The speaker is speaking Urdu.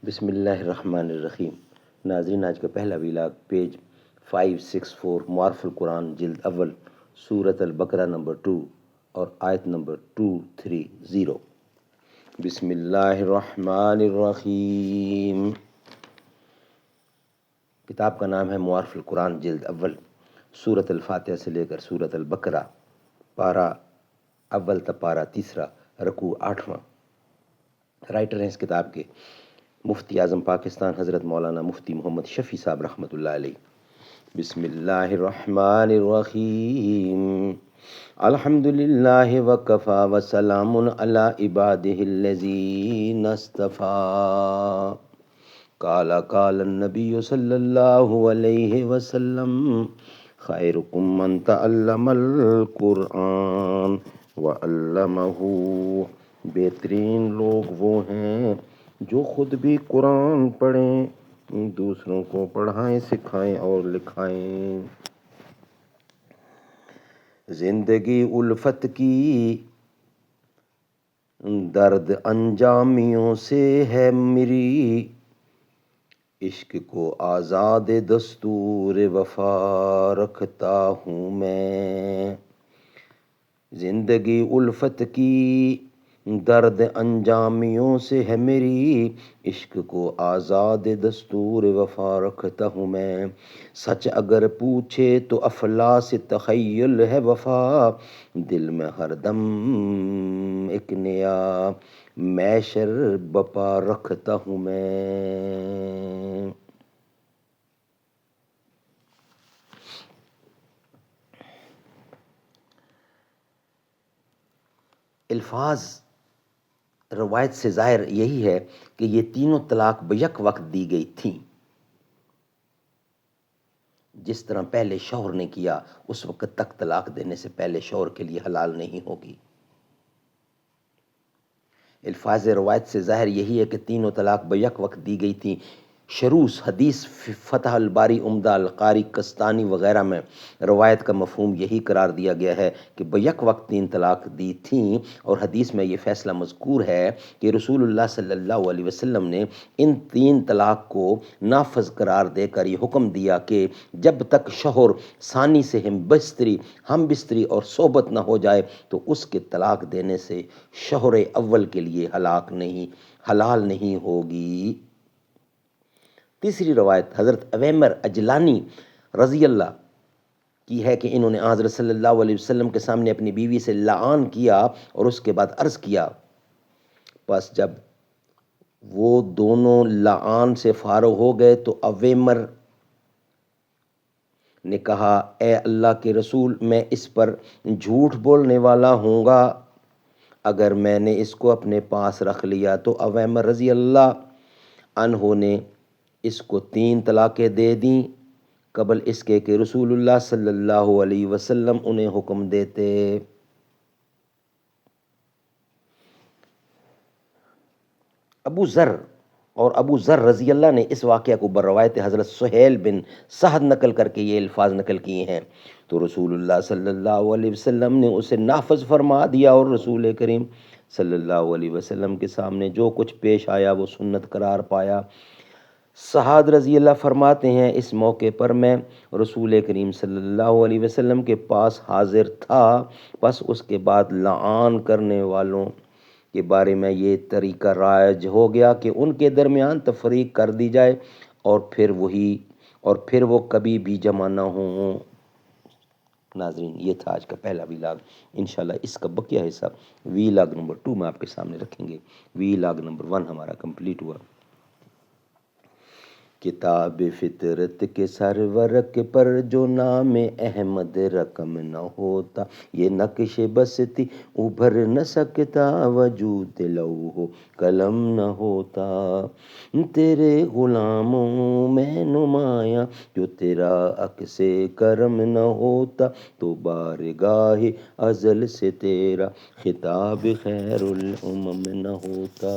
بسم اللہ الرحمن الرحیم۔ ناظرین، آج کا پہلا ویلاگ پیج 564 معارف القرآن جلد اول سورۃ البقرہ نمبر 2 اور آیت نمبر 230۔ بسم اللہ الرحمن الرحیم۔ کتاب کا نام ہے معارف القرآن جلد اول، سورۃ الفاتحہ سے لے کر سورۃ البقرہ، پارہ اول تا پارہ تیسرا، رکوع 8واں۔ رائٹر ہیں اس کتاب کے مفتی اعظم پاکستان حضرت مولانا مفتی محمد شفیع صاحب رحمۃ اللہ علیہ۔ بسم اللہ الرحمن الرحیم۔ الحمد للہ وکفی وسلام علی عبادہ الذین اصطفی۔ قال النبی صلی اللہ علیہ وسلم خیرکم من تعلم القرآن وعلمہ۔ بہترین لوگ وہ ہیں جو خود بھی قرآن پڑھیں، دوسروں کو پڑھائیں، سکھائیں اور لکھائیں۔ زندگی الفت کی درد انجامیوں سے ہے میری، عشق کو آزاد دستور وفا رکھتا ہوں میں۔ زندگی الفت کی درد انجامیوں سے ہے میری، عشق کو آزاد دستور وفا رکھتا ہوں میں۔ سچ اگر پوچھے تو افلاس تخیل ہے وفا، دل میں ہر دم ایک نیا معشر بپا رکھتا ہوں میں۔ الفاظ روایت سے ظاہر یہی ہے کہ یہ تینوں طلاق بیک وقت دی گئی تھیں۔ جس طرح پہلے شوہر نے کیا اس وقت تک طلاق دینے سے پہلے شوہر کے لیے حلال نہیں ہوگی۔ الفاظ روایت سے ظاہر یہی ہے کہ تینوں طلاق بیک وقت دی گئی تھیں۔ شروس حدیث فتح الباری، عمدہ القاری، کستانی وغیرہ میں روایت کا مفہوم یہی قرار دیا گیا ہے کہ بیک وقت 3 طلاق دی تھیں، اور حدیث میں یہ فیصلہ مذکور ہے کہ رسول اللہ صلی اللہ علیہ وسلم نے ان 3 طلاق کو نافذ قرار دے کر یہ حکم دیا کہ جب تک شوہر ثانی سے ہم بستری اور صحبت نہ ہو جائے تو اس کے طلاق دینے سے شوہر اول کے لیے حلال نہیں ہوگی۔ تیسری روایت حضرت اویمر اجلانی رضی اللہ کی ہے کہ انہوں نے حضرت صلی اللہ علیہ وسلم کے سامنے اپنی بیوی سے لعان کیا اور اس کے بعد عرض کیا، پس جب وہ دونوں لعان سے فارغ ہو گئے تو اویمر نے کہا، اے اللہ کے رسول، میں اس پر جھوٹ بولنے والا ہوں گا۔ اگر میں نے اس کو اپنے پاس رکھ لیا تو اویمر رضی اللہ عنہ نے اس کو 3 طلاقیں دے دیں قبل اس کے کہ رسول اللہ صلی اللہ علیہ وسلم انہیں حکم دیتے۔ ابو ذر رضی اللہ نے اس واقعہ کو بروایت حضرت سہیل بن سعد نقل کر کے یہ الفاظ نقل کیے ہیں، تو رسول اللہ صلی اللہ علیہ وسلم نے اسے نافذ فرما دیا، اور رسول کریم صلی اللہ علیہ وسلم کے سامنے جو کچھ پیش آیا وہ سنت قرار پایا۔ سعد رضی اللہ فرماتے ہیں، اس موقع پر میں رسول کریم صلی اللہ علیہ وسلم کے پاس حاضر تھا، بس اس کے بعد لعان کرنے والوں کے بارے میں یہ طریقہ رائج ہو گیا کہ ان کے درمیان تفریق کر دی جائے اور پھر وہ کبھی بھی جمع نہ ہوں۔ ناظرین، یہ تھا آج کا پہلا ویلاگ۔ انشاءاللہ اس کا بقیہ حصہ ویلاگ نمبر 2 میں آپ کے سامنے رکھیں گے۔ ویلاگ نمبر 1 ہمارا کمپلیٹ ہوا۔ کتاب فطرت کے سرورق پر جو نام احمد رقم نہ ہوتا، یہ نقش بستی ابھر نہ سکتا، وجود لوح قلم نہ ہوتا۔ تیرے غلاموں میں نمایاں جو تیرا عکس کرم نہ ہوتا، تو بارگاہ ازل سے تیرا خطاب خیر الامم نہ ہوتا۔